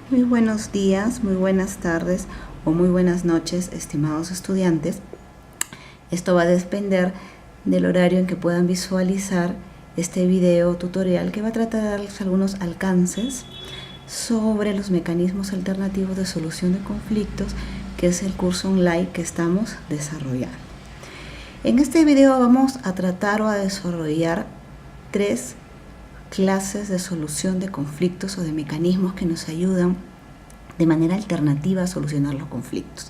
Muy buenos días, muy buenas tardes o muy buenas noches, estimados estudiantes. Esto va a depender del horario en que puedan visualizar este video tutorial que va a tratar de darles algunos alcances sobre los mecanismos alternativos de solución de conflictos, que es el curso online que estamos desarrollando. En este video vamos a tratar o a desarrollar 3 clases de solución de conflictos o de mecanismos que nos ayudan de manera alternativa a solucionar los conflictos,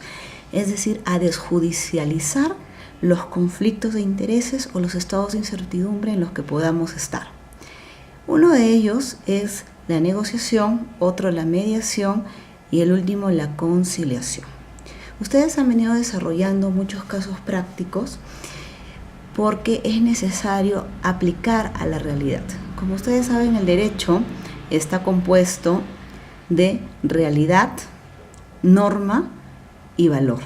es decir, a desjudicializar los conflictos de intereses o los estados de incertidumbre en los que podamos estar. Uno de ellos es la negociación, otro la mediación y el último la conciliación. Ustedes han venido desarrollando muchos casos prácticos porque es necesario aplicar a la realidad. Como ustedes saben, el derecho está compuesto de realidad, norma y valor.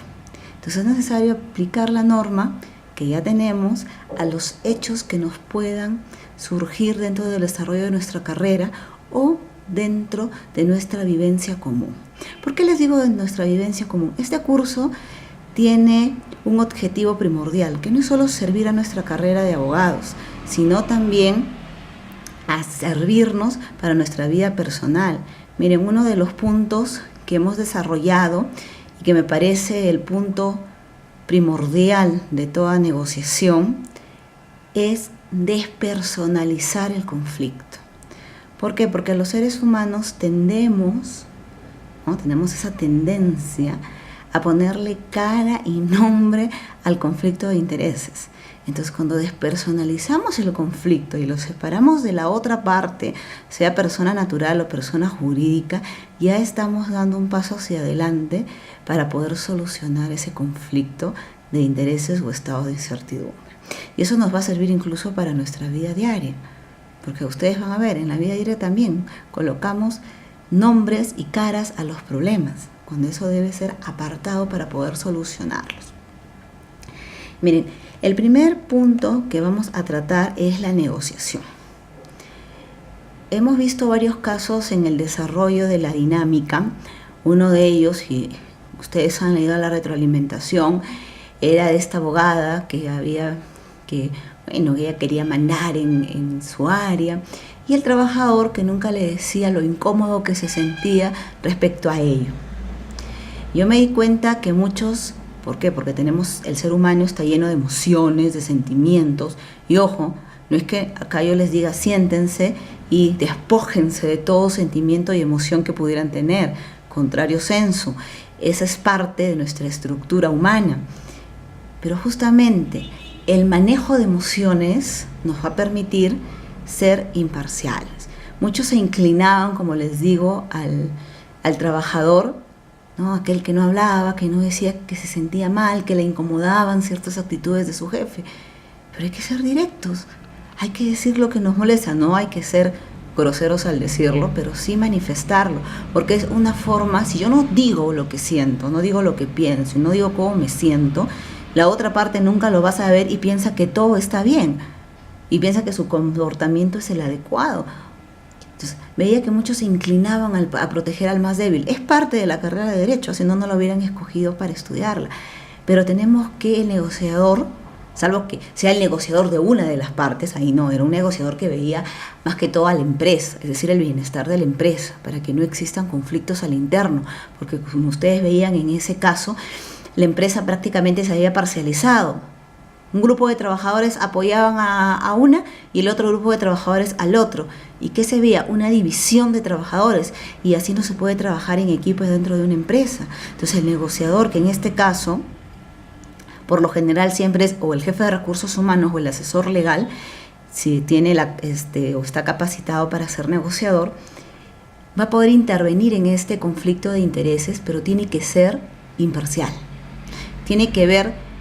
Entonces es necesario aplicar la norma que ya tenemos a los hechos que nos puedan surgir dentro del desarrollo de nuestra carrera o dentro de nuestra vivencia común. ¿Por qué les digo de nuestra vivencia común? Este curso tiene un objetivo primordial, que no es solo servir a nuestra carrera de abogados, sino también a servirnos para nuestra vida personal. Miren, uno de los puntos que hemos desarrollado y que me parece el punto primordial de toda negociación es despersonalizar el conflicto. ¿Por qué? Porque los seres humanos tenemos esa tendencia a ponerle cara y nombre al conflicto de intereses. Entonces, cuando despersonalizamos el conflicto y lo separamos de la otra parte, sea persona natural o persona jurídica, ya estamos dando un paso hacia adelante para poder solucionar ese conflicto de intereses o estado de incertidumbre. Y eso nos va a servir incluso para nuestra vida diaria, porque ustedes van a ver, en la vida diaria también colocamos nombres y caras a los problemas, cuando eso debe ser apartado para poder solucionarlos. Miren, el primer punto que vamos a tratar es la negociación. Hemos visto varios casos en el desarrollo de la dinámica. Uno de ellos, y ustedes han leído la retroalimentación, era de esta abogada que ella quería mandar en su área, y el trabajador que nunca le decía lo incómodo que se sentía respecto a ello. Yo me di cuenta que muchos, ¿por qué? Porque el ser humano está lleno de emociones, de sentimientos, y ojo, no es que acá yo les diga siéntense y despójense de todo sentimiento y emoción que pudieran tener, contrario sensu, esa es parte de nuestra estructura humana, pero justamente el manejo de emociones nos va a permitir ser imparciales. Muchos se inclinaban, como les digo, al trabajador, ¿no? Aquel que no hablaba, que no decía que se sentía mal, que le incomodaban ciertas actitudes de su jefe. Pero hay que ser directos, hay que decir lo que nos molesta, no hay que ser groseros al decirlo, pero sí manifestarlo, porque es una forma, si yo no digo lo que siento, no digo lo que pienso, no digo cómo me siento, la otra parte nunca lo va a saber y piensa que todo está bien, y piensa que su comportamiento es el adecuado. Entonces, veía que muchos se inclinaban a proteger al más débil. Es parte de la carrera de Derecho, si no, no lo hubieran escogido para estudiarla. Pero tenemos que el negociador, salvo que sea el negociador de una de las partes, ahí no, era un negociador que veía más que todo a la empresa, es decir, el bienestar de la empresa, para que no existan conflictos al interno, porque como ustedes veían en ese caso, la empresa prácticamente se había parcializado. Un grupo de trabajadores apoyaban a una y el otro grupo de trabajadores al otro. ¿Y qué se veía? Una división de trabajadores. Y así no se puede trabajar en equipos dentro de una empresa. Entonces el negociador, que en este caso, por lo general siempre es o el jefe de recursos humanos o el asesor legal, si tiene o está capacitado para ser negociador, va a poder intervenir en este conflicto de intereses, pero tiene que ser imparcial. Tiene que ver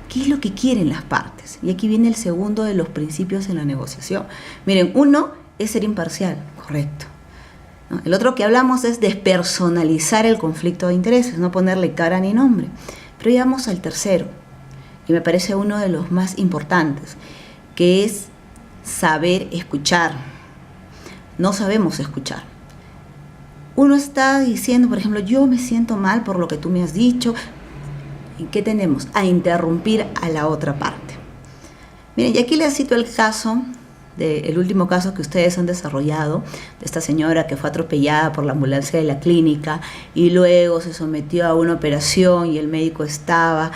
qué es lo que quieren las partes. Y aquí viene el segundo de los principios en la negociación. Miren, uno es ser imparcial, correcto, ¿no? El otro que hablamos es despersonalizar el conflicto de intereses, no ponerle cara ni nombre. Pero ya vamos al tercero, y me parece uno de los más importantes, que es saber escuchar. No sabemos escuchar. uno está diciendo, por ejemplo, yo me siento mal por lo que tú me has dicho. ¿Y qué tenemos? A interrumpir a la otra parte. Miren, y aquí les cito el caso, el último caso que ustedes han desarrollado, de esta señora que fue atropellada por la ambulancia de la clínica y luego se sometió a una operación y el médico estaba,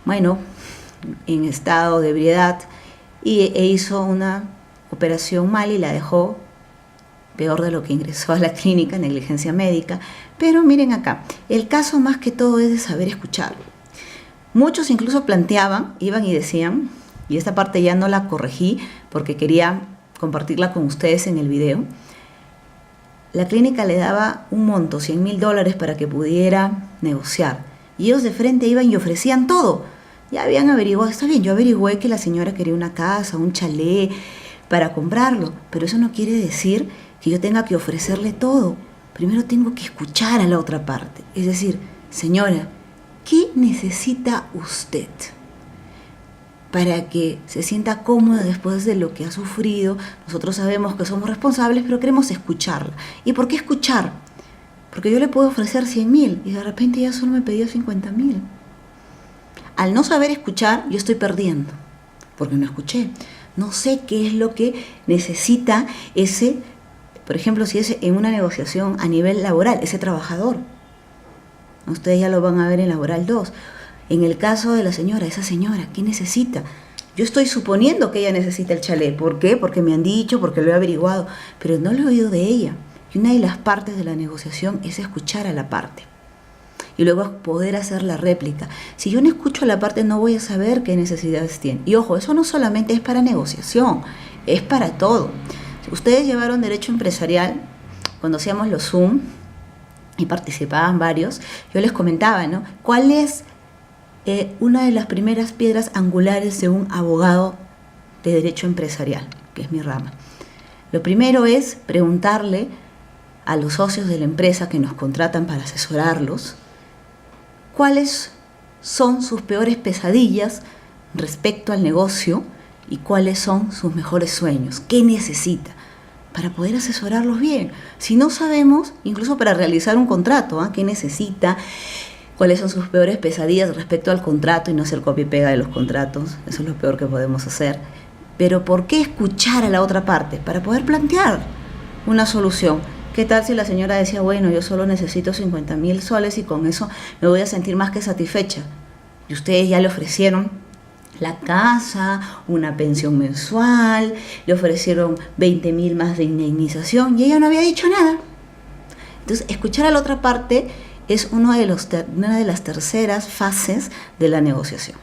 bueno, en estado de ebriedad e hizo una operación mal y la dejó peor de lo que ingresó a la clínica, negligencia médica. Pero miren acá, el caso más que todo es de saber escuchar. Muchos incluso planteaban, iban y decían, y esta parte ya no la corregí porque quería compartirla con ustedes en el video, la clínica le daba un monto, $100,000 para que pudiera negociar. Y ellos de frente iban y ofrecían todo. Ya habían averiguado, está bien, yo averigüé que la señora quería una casa, un chalet para comprarlo, pero eso no quiere decir que yo tenga que ofrecerle todo. Primero tengo que escuchar a la otra parte. Es decir, señora, ¿qué necesita usted para que se sienta cómoda después de lo que ha sufrido? Nosotros sabemos que somos responsables, pero queremos escucharla. ¿Y por qué escuchar? Porque yo le puedo ofrecer 100,000 y de repente ella solo me pedía 50,000. Al no saber escuchar, yo estoy perdiendo, porque no escuché. No sé qué es lo que necesita ese, por ejemplo, si es en una negociación a nivel laboral, ese trabajador. Ustedes ya lo van a ver en Laboral 2. En el caso de la señora, esa señora, ¿qué necesita? Yo estoy suponiendo que ella necesita el chalet. ¿Por qué? Porque me han dicho, porque lo he averiguado, pero no lo he oído de ella. Y una de las partes de la negociación es escuchar a la parte. Y luego poder hacer la réplica. Si yo no escucho a la parte, no voy a saber qué necesidades tiene. Y ojo, eso no solamente es para negociación, es para todo. Ustedes llevaron derecho empresarial cuando hacíamos los Zoom y participaban varios. Yo les comentaba, ¿no? ¿Cuál es una de las primeras piedras angulares de un abogado de derecho empresarial, que es mi rama? Lo primero es preguntarle a los socios de la empresa que nos contratan para asesorarlos cuáles son sus peores pesadillas respecto al negocio y cuáles son sus mejores sueños, qué necesita para poder asesorarlos bien. Si no sabemos, incluso para realizar un contrato, qué necesita, cuáles son sus peores pesadillas respecto al contrato y no hacer copia y pega de los contratos, eso es lo peor que podemos hacer. Pero ¿por qué escuchar a la otra parte? Para poder plantear una solución. ¿Qué tal si la señora decía, bueno, yo solo necesito 50,000 soles y con eso me voy a sentir más que satisfecha? Y ustedes ya le ofrecieron la casa, una pensión mensual, le ofrecieron 20,000 más de indemnización y ella no había dicho nada. Entonces, escuchar a la otra parte es una de las terceras fases de la negociación,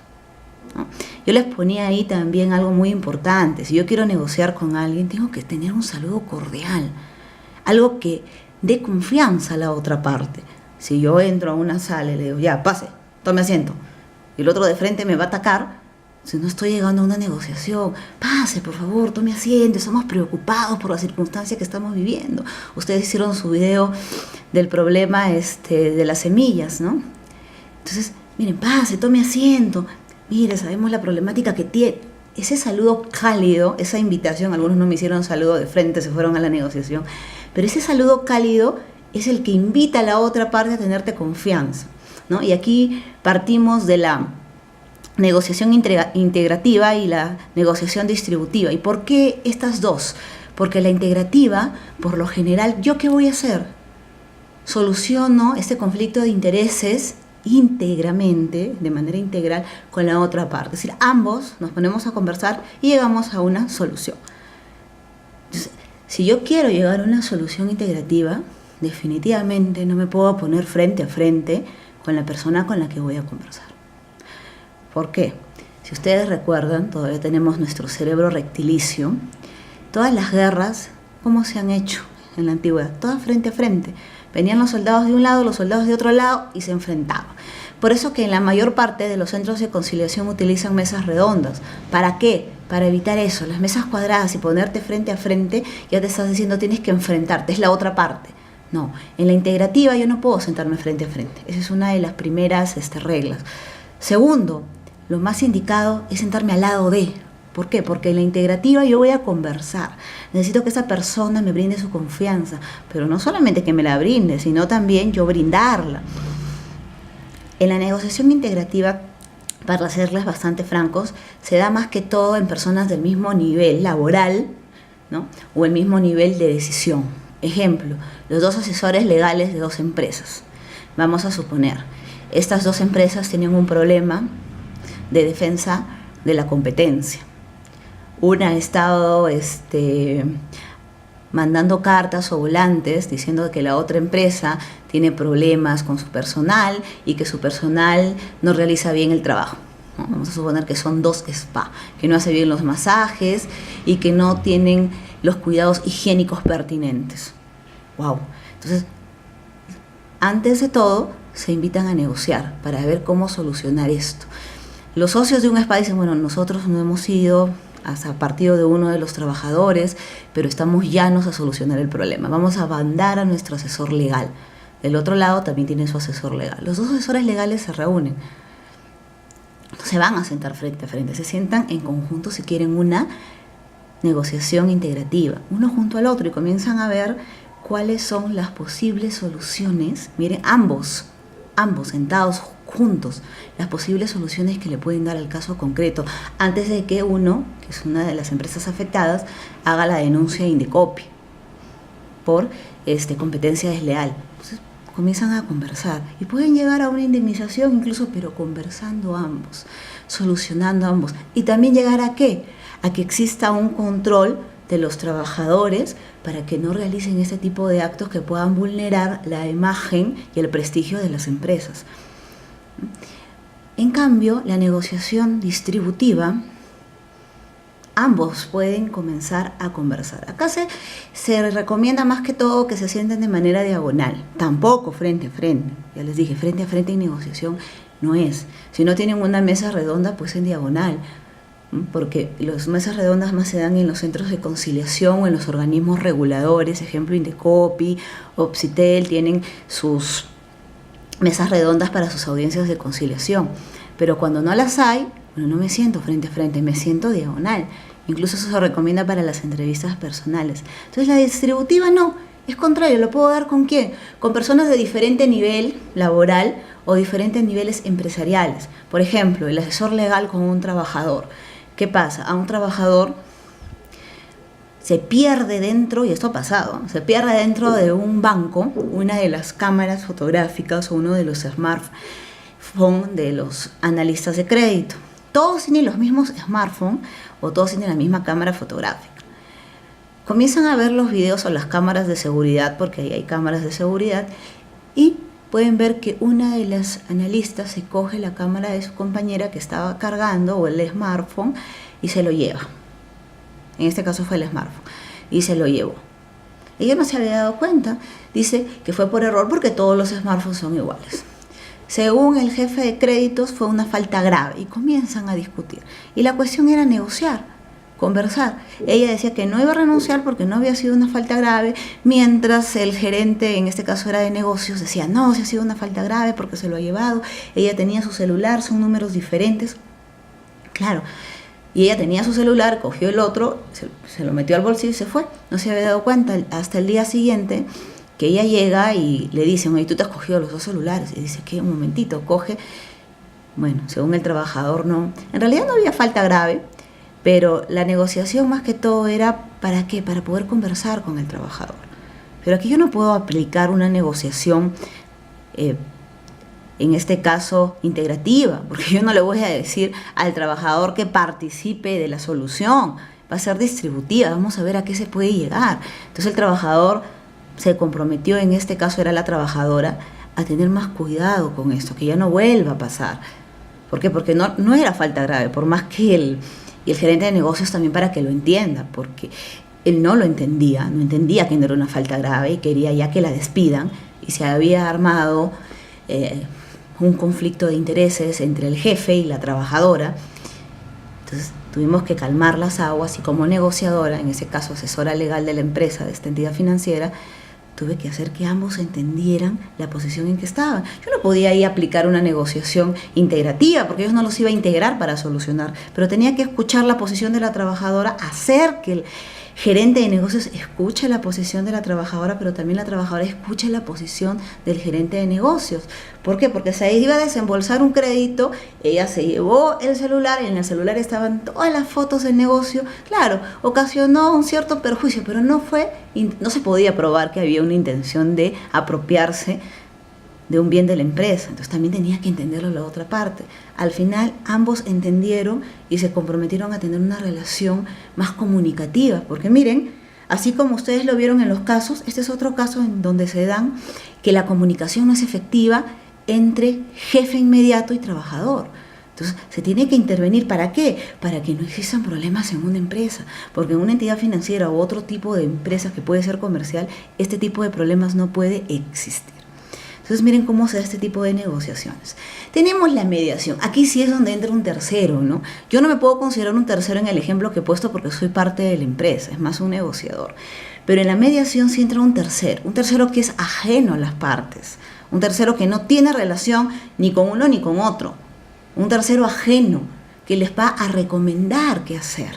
¿no? Yo les ponía ahí también algo muy importante. Si yo quiero negociar con alguien, tengo que tener un saludo cordial, algo que dé confianza a la otra parte. Si yo entro a una sala y le digo, ya, pase, tome asiento, y el otro de frente me va a atacar, si no estoy llegando a una negociación, pase, por favor, tome asiento, estamos preocupados por la circunstancia que estamos viviendo. Ustedes hicieron su video del problema de las semillas, ¿no? Entonces, miren, pase, tome asiento, mire, sabemos la problemática que tiene. Ese saludo cálido, esa invitación, algunos no me hicieron saludo de frente, se fueron a la negociación, pero ese saludo cálido es el que invita a la otra parte a tenerte confianza, ¿no? Y aquí partimos de la negociación integrativa y la negociación distributiva. ¿Y por qué estas dos? Porque la integrativa, por lo general, ¿yo qué voy a hacer? Soluciono este conflicto de intereses íntegramente, de manera integral, con la otra parte. Es decir, ambos nos ponemos a conversar y llegamos a una solución. Entonces, si yo quiero llegar a una solución integrativa, definitivamente no me puedo poner frente a frente con la persona con la que voy a conversar. ¿Por qué? Si ustedes recuerdan, todavía tenemos nuestro cerebro rectilicio. Todas las guerras, ¿cómo se han hecho en la antigüedad? Todas frente a frente. Venían los soldados de un lado, los soldados de otro lado y se enfrentaban. Por eso que en la mayor parte de los centros de conciliación utilizan mesas redondas. ¿Para qué? Para evitar eso. Las mesas cuadradas y ponerte frente a frente, ya te estás diciendo tienes que enfrentarte, es la otra parte. No, en la integrativa yo no puedo sentarme frente a frente. Esa es una de las primeras reglas. Segundo, lo más indicado es sentarme al lado de. ¿Por qué? Porque en la integrativa yo voy a conversar. Necesito que esa persona me brinde su confianza, pero no solamente que me la brinde, sino también yo brindarla. En la negociación integrativa, para serles bastante francos, se da más que todo en personas del mismo nivel laboral, ¿no? O el mismo nivel de decisión. Ejemplo, los dos asesores legales de dos empresas. Vamos a suponer, estas dos empresas tienen un problema de defensa de la competencia. Una ha estado mandando cartas o volantes diciendo que la otra empresa tiene problemas con su personal y que su personal no realiza bien el trabajo. Vamos a suponer que son dos spa, que no hacen bien los masajes y que no tienen los cuidados higiénicos pertinentes. ¡Wow! Entonces, antes de todo, se invitan a negociar para ver cómo solucionar esto. Los socios de un spa dicen, bueno, nosotros no hemos ido hasta partido de uno de los trabajadores, pero estamos llanos a solucionar el problema. Vamos a mandar a nuestro asesor legal. Del otro lado también tiene su asesor legal. Los dos asesores legales se reúnen. No se van a sentar frente a frente, se sientan en conjunto si quieren una negociación integrativa, uno junto al otro, y comienzan a ver cuáles son las posibles soluciones. Miren, ambos sentados juntos, las posibles soluciones que le pueden dar al caso concreto, antes de que uno, que es una de las empresas afectadas, haga la denuncia a Indecopi por competencia desleal. Entonces, comienzan a conversar y pueden llegar a una indemnización incluso, pero conversando ambos, solucionando ambos. Y también llegar ¿a qué? A que exista un control de los trabajadores para que no realicen este tipo de actos que puedan vulnerar la imagen y el prestigio de las empresas. En cambio, la negociación distributiva, ambos pueden comenzar a conversar. Acá se recomienda más que todo que se sienten de manera diagonal, tampoco frente a frente. Ya les dije, frente a frente en negociación no es. Si no tienen una mesa redonda, pues en diagonal, porque las mesas redondas más se dan en los centros de conciliación o en los organismos reguladores, ejemplo Indecopi, Opsitel, tienen sus mesas redondas para sus audiencias de conciliación. Pero cuando no las hay, bueno, no me siento frente a frente, me siento diagonal. Incluso eso se recomienda para las entrevistas personales. Entonces la distributiva no, es contrario, ¿lo puedo dar con quién? Con personas de diferente nivel laboral o diferentes niveles empresariales. Por ejemplo, el asesor legal con un trabajador. ¿Qué pasa? A un trabajador se pierde dentro, y esto ha pasado, se pierde dentro de un banco una de las cámaras fotográficas o uno de los smartphones de los analistas de crédito. Todos tienen los mismos smartphones o todos tienen la misma cámara fotográfica. Comienzan a ver los videos o las cámaras de seguridad, porque ahí hay cámaras de seguridad, y pueden ver que una de las analistas se coge la cámara de su compañera que estaba cargando o el smartphone y se lo lleva. En este caso fue el smartphone y se lo llevó. Ella no se había dado cuenta, dice que fue por error porque todos los smartphones son iguales. Según el jefe de créditos fue una falta grave y comienzan a discutir. Y la cuestión era negociar, conversar. Ella decía que no iba a renunciar porque no había sido una falta grave, mientras el gerente, en este caso era de negocios, decía no, sí ha sido una falta grave porque se lo ha llevado. Ella tenía su celular, son números diferentes. Claro, y ella tenía su celular, cogió el otro, se lo metió al bolsillo y se fue. No se había dado cuenta hasta el día siguiente que ella llega y le dicen, oye, tú te has cogido los dos celulares. Y dice, ¿qué? Un momentito, coge. Bueno, según el trabajador, no. En realidad no había falta grave, pero la negociación más que todo era, ¿para qué? Para poder conversar con el trabajador. Pero aquí yo no puedo aplicar una negociación, en este caso, integrativa, porque yo no le voy a decir al trabajador que participe de la solución. Va a ser distributiva, vamos a ver a qué se puede llegar. Entonces el trabajador se comprometió, en este caso era la trabajadora, a tener más cuidado con esto, que ya no vuelva a pasar. ¿Por qué? Porque no era falta grave, por más que el gerente de negocios también para que lo entienda, porque él no lo entendía, no entendía que no era una falta grave y quería ya que la despidan, y se había armado un conflicto de intereses entre el jefe y la trabajadora. Entonces tuvimos que calmar las aguas y como negociadora, en ese caso asesora legal de la empresa, de esta entidad financiera, tuve que hacer que ambos entendieran la posición en que estaban. Yo no podía ahí aplicar una negociación integrativa, porque ellos no los iba a integrar para solucionar, pero tenía que escuchar la posición de la trabajadora, hacer que el gerente de negocios escuche la posición de la trabajadora, pero también la trabajadora escuche la posición del gerente de negocios. ¿Por qué? Porque se iba a desembolsar un crédito, ella se llevó el celular, y en el celular estaban todas las fotos del negocio. Claro, ocasionó un cierto perjuicio, pero no se podía probar que había una intención de apropiarse de un bien de la empresa. Entonces también tenía que entenderlo la otra parte. Al final ambos entendieron y se comprometieron a tener una relación más comunicativa, porque miren, así como ustedes lo vieron en los casos, este es otro caso en donde se dan que la comunicación no es efectiva entre jefe inmediato y trabajador. Entonces, se tiene que intervenir. ¿Para qué? Para que no existan problemas en una empresa, porque en una entidad financiera u otro tipo de empresa que puede ser comercial, este tipo de problemas no puede existir. Entonces miren cómo se da este tipo de negociaciones. Tenemos la mediación. Aquí sí es donde entra un tercero, ¿no? Yo no me puedo considerar un tercero en el ejemplo que he puesto porque soy parte de la empresa, es más un negociador. Pero en la mediación sí entra un tercero que es ajeno a las partes, un tercero que no tiene relación ni con uno ni con otro, un tercero ajeno que les va a recomendar qué hacer.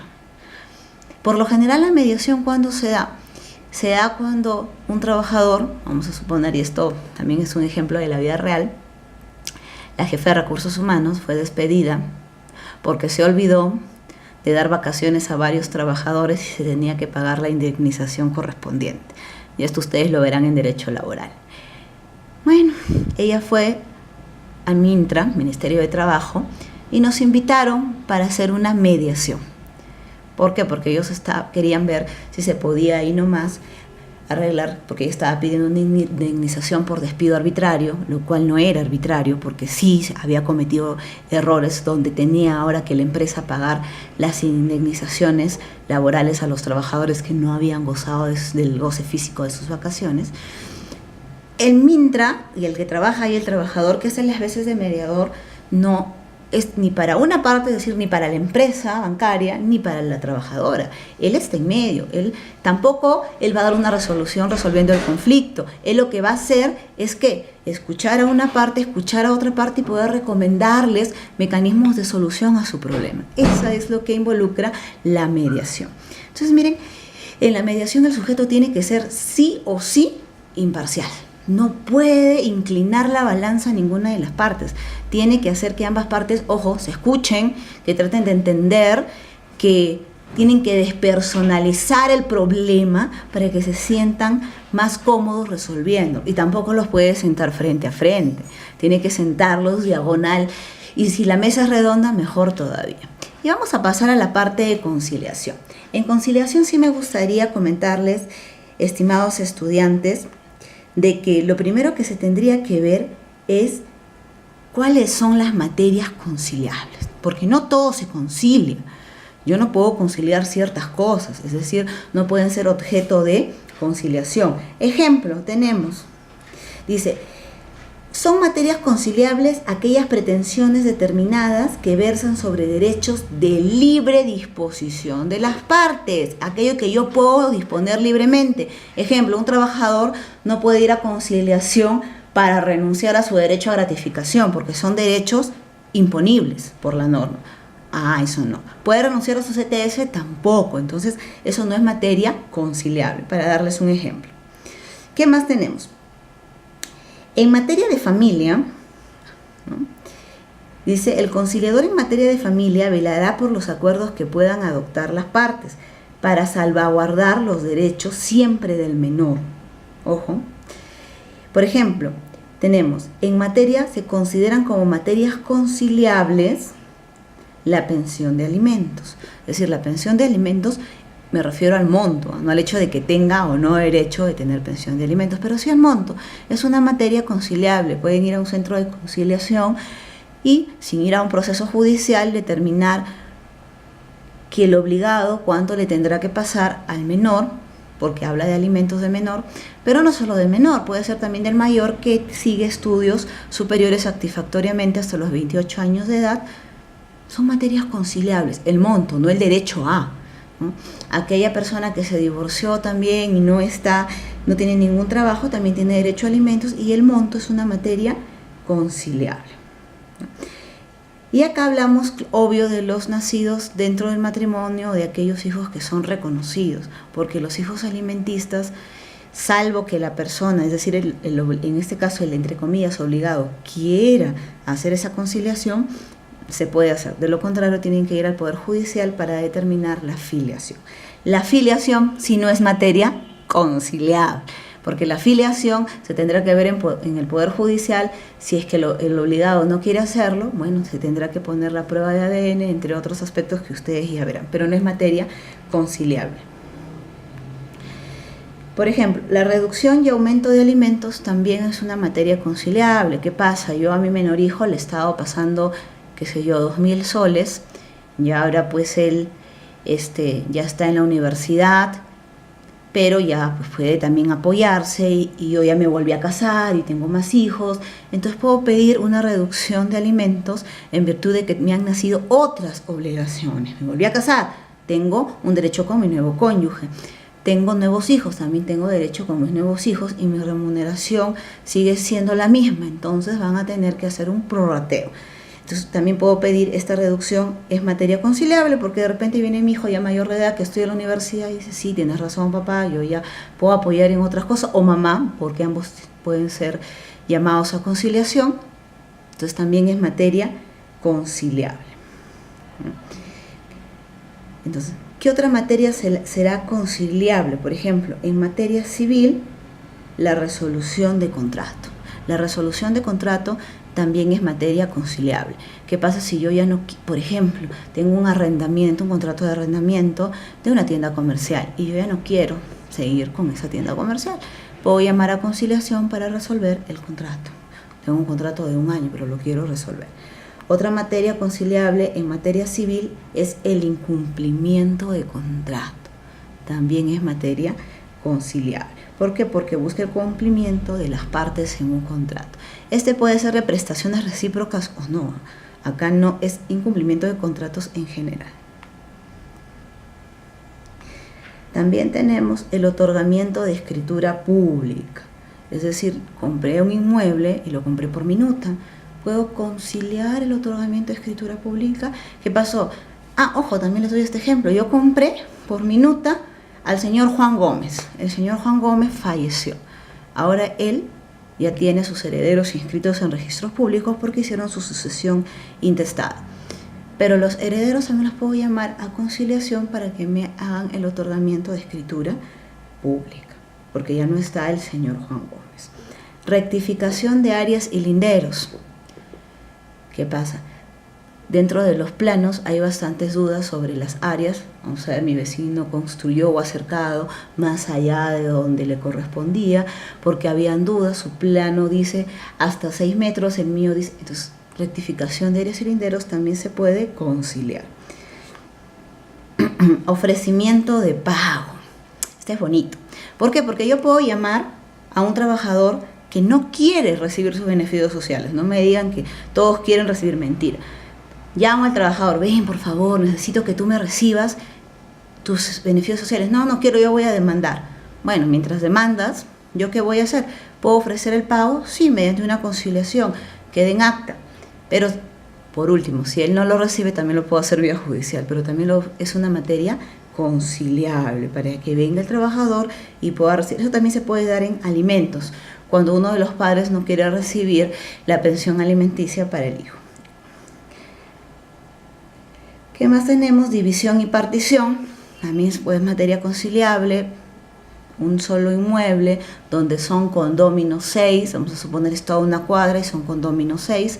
Por lo general la mediación, ¿cuándo se da? Se da cuando un trabajador, vamos a suponer, y esto también es un ejemplo de la vida real, la jefa de recursos humanos fue despedida porque se olvidó de dar vacaciones a varios trabajadores y se tenía que pagar la indemnización correspondiente. Y esto ustedes lo verán en derecho laboral. Bueno, ella fue al MINTRA, Ministerio de Trabajo, y nos invitaron para hacer una mediación. ¿Por qué? Porque ellos querían ver si se podía ahí nomás arreglar, porque ella estaba pidiendo una indemnización por despido arbitrario, lo cual no era arbitrario, porque sí había cometido errores donde tenía ahora que la empresa pagar las indemnizaciones laborales a los trabajadores que no habían gozado del goce físico de sus vacaciones. El MINTRA y el que trabaja ahí, el trabajador que hace las veces de mediador, no es ni para una parte, es decir, ni para la empresa bancaria, ni para la trabajadora. Él está en medio. Él va a dar una resolución resolviendo el conflicto. Él lo que va a hacer es que escuchar a una parte, escuchar a otra parte y poder recomendarles mecanismos de solución a su problema. Eso es lo que involucra la mediación. Entonces, miren, en la mediación el sujeto tiene que ser sí o sí imparcial. No puede inclinar la balanza a ninguna de las partes. Tiene que hacer que ambas partes, ojo, se escuchen, que traten de entender, que tienen que despersonalizar el problema para que se sientan más cómodos resolviendo. Y tampoco los puede sentar frente a frente. Tiene que sentarlos diagonal. Y si la mesa es redonda, mejor todavía. Y vamos a pasar a la parte de conciliación. En conciliación sí me gustaría comentarles, estimados estudiantes, de que lo primero que se tendría que ver es cuáles son las materias conciliables, porque no todo se concilia. Yo no puedo conciliar ciertas cosas, es decir, no pueden ser objeto de conciliación. Ejemplo, dice, son materias conciliables aquellas pretensiones determinadas que versan sobre derechos de libre disposición de las partes, aquello que yo puedo disponer libremente. Ejemplo, un trabajador no puede ir a conciliación para renunciar a su derecho a gratificación, porque son derechos imponibles por la norma. Eso no. ¿Puede renunciar a su CTS? Tampoco. Entonces, eso no es materia conciliable, para darles un ejemplo. ¿Qué más tenemos? En materia de familia, ¿no? Dice, el conciliador en materia de familia velará por los acuerdos que puedan adoptar las partes para salvaguardar los derechos siempre del menor. Ojo. Por ejemplo, se consideran como materias conciliables la pensión de alimentos. Es decir, la pensión de alimentos, me refiero al monto, no al hecho de que tenga o no derecho de tener pensión de alimentos, pero sí al monto. Es una materia conciliable. Pueden ir a un centro de conciliación y, sin ir a un proceso judicial, determinar que el obligado cuánto le tendrá que pasar al menor, porque habla de alimentos de menor, pero no solo del menor, puede ser también del mayor que sigue estudios superiores satisfactoriamente hasta los 28 años de edad. Son materias conciliables, el monto, no el derecho a. ¿no? Aquella persona que se divorció también y no está no tiene ningún trabajo, también tiene derecho a alimentos y el monto es una materia conciliable. Y acá hablamos, obvio, de los nacidos dentro del matrimonio, de aquellos hijos que son reconocidos, porque los hijos alimentistas, salvo que la persona, es decir, en este caso el entre comillas obligado, quiera hacer esa conciliación, se puede hacer. De lo contrario, tienen que ir al Poder Judicial para determinar la filiación. La filiación, si no es materia conciliable, porque la filiación se tendrá que ver en el Poder Judicial. Si es que el obligado no quiere hacerlo, bueno, se tendrá que poner la prueba de ADN, entre otros aspectos que ustedes ya verán, pero no es materia conciliable. Por ejemplo, la reducción y aumento de alimentos también es una materia conciliable. ¿Qué pasa? Yo a mi menor hijo le he estado pasando, qué sé yo, 2.000 soles, y ahora pues él ya está en la universidad, pero ya pues puede también apoyarse y yo ya me volví a casar y tengo más hijos, entonces puedo pedir una reducción de alimentos en virtud de que me han nacido otras obligaciones. Me volví a casar, tengo un derecho con mi nuevo cónyuge. Tengo nuevos hijos, también tengo derecho con mis nuevos hijos y mi remuneración sigue siendo la misma, entonces van a tener que hacer un prorrateo. Entonces también puedo pedir esta reducción, es materia conciliable, porque de repente viene mi hijo ya mayor de edad que estudia en la universidad y dice, sí, tienes razón papá, yo ya puedo apoyar en otras cosas, o mamá, porque ambos pueden ser llamados a conciliación, entonces también es materia conciliable. Entonces, ¿qué otra materia será conciliable? Por ejemplo, en materia civil, la resolución de contrato. La resolución de contrato también es materia conciliable. ¿Qué pasa si yo ya no, por ejemplo, tengo un arrendamiento, un contrato de arrendamiento de una tienda comercial y yo ya no quiero seguir con esa tienda comercial? Puedo llamar a conciliación para resolver el contrato. Tengo un contrato de 1 año, pero lo quiero resolver. Otra materia conciliable en materia civil es el incumplimiento de contrato. También es materia conciliable. ¿Por qué? Porque busca el cumplimiento de las partes en un contrato. Puede ser de prestaciones recíprocas o no. Acá no es incumplimiento de contratos en general. También tenemos el otorgamiento de escritura pública. Es decir, compré un inmueble y lo compré por minuta. ¿Puedo conciliar el otorgamiento de escritura pública? ¿Qué pasó? Ojo, también les doy este ejemplo. Yo compré por minuta al señor Juan Gómez. El señor Juan Gómez falleció. Ahora él ya tiene sus herederos inscritos en registros públicos porque hicieron su sucesión intestada. Pero los herederos también los puedo llamar a conciliación para que me hagan el otorgamiento de escritura pública, porque ya no está el señor Juan Gómez. Rectificación de áreas y linderos. ¿Qué pasa? Dentro de los planos hay bastantes dudas sobre las áreas. Vamos a ver, mi vecino construyó o ha cercado más allá de donde le correspondía, porque habían dudas. Su plano dice hasta 6 metros, el mío dice... Entonces, rectificación de áreas y linderos también se puede conciliar. Ofrecimiento de pago. Este es bonito. ¿Por qué? Porque yo puedo llamar a un trabajador que no quiere recibir sus beneficios sociales. No me digan que todos quieren recibir, mentira. Llamo al trabajador, ven por favor, necesito que tú me recibas tus beneficios sociales. No quiero, yo voy a demandar. Bueno, mientras demandas, ¿yo qué voy a hacer? ¿Puedo ofrecer el pago? Sí, mediante una conciliación, quede en acta. Pero, por último, si él no lo recibe, también lo puedo hacer vía judicial, pero también es una materia conciliable para que venga el trabajador y pueda recibir. Eso también se puede dar en alimentos, cuando uno de los padres no quiere recibir la pensión alimenticia para el hijo. ¿Qué más tenemos? División y partición. También es materia conciliable. Un solo inmueble donde son condóminos 6. Vamos a suponer es toda una cuadra y son condóminos 6.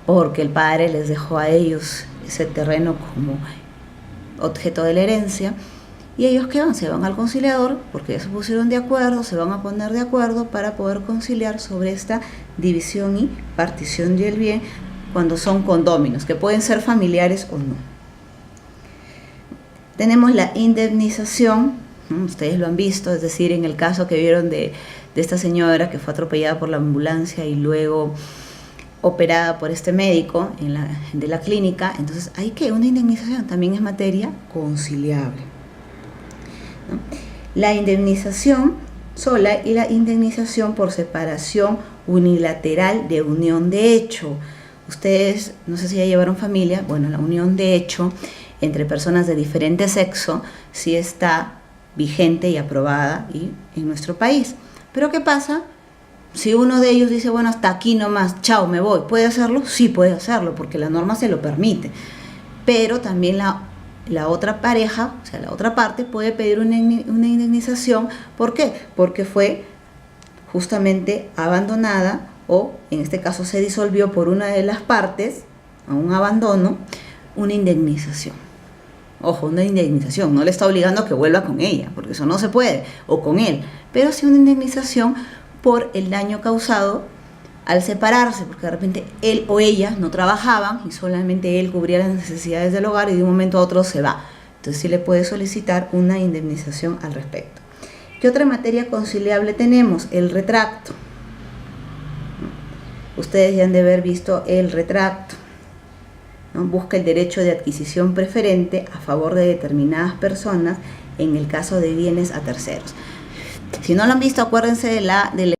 Porque el padre les dejó a ellos ese terreno como objeto de la herencia. ¿Y ellos qué van? Se van al conciliador porque ya se pusieron de acuerdo, se van a poner de acuerdo para poder conciliar sobre esta división y partición del bien cuando son condóminos, que pueden ser familiares o no. Tenemos la indemnización, ustedes lo han visto, es decir, en el caso que vieron de esta señora que fue atropellada por la ambulancia y luego operada por este médico de la clínica. Entonces, ¿hay qué? Una indemnización también es materia conciliable, ¿no? La indemnización sola y la indemnización por separación unilateral de unión de hecho. Ustedes, no sé si ya llevaron familia, bueno, la unión de hecho entre personas de diferente sexo sí está vigente y aprobada en nuestro país. Pero ¿qué pasa? Si uno de ellos dice, bueno, hasta aquí nomás, chao, me voy, ¿puede hacerlo? Sí puede hacerlo, porque la norma se lo permite. Pero también la otra pareja, o sea, la otra parte puede pedir una indemnización. ¿Por qué? Porque fue justamente abandonada o, en este caso, se disolvió por una de las partes, a un abandono, una indemnización. Ojo, una indemnización, no le está obligando a que vuelva con ella, porque eso no se puede, o con él, pero sí una indemnización por el daño causado al separarse, porque de repente él o ella no trabajaban y solamente él cubría las necesidades del hogar y de un momento a otro se va. Entonces sí le puede solicitar una indemnización al respecto. ¿Qué otra materia conciliable tenemos? El retracto. Ustedes ya han de haber visto el retracto, ¿no? Busca el derecho de adquisición preferente a favor de determinadas personas en el caso de bienes a terceros. Si no lo han visto, acuérdense del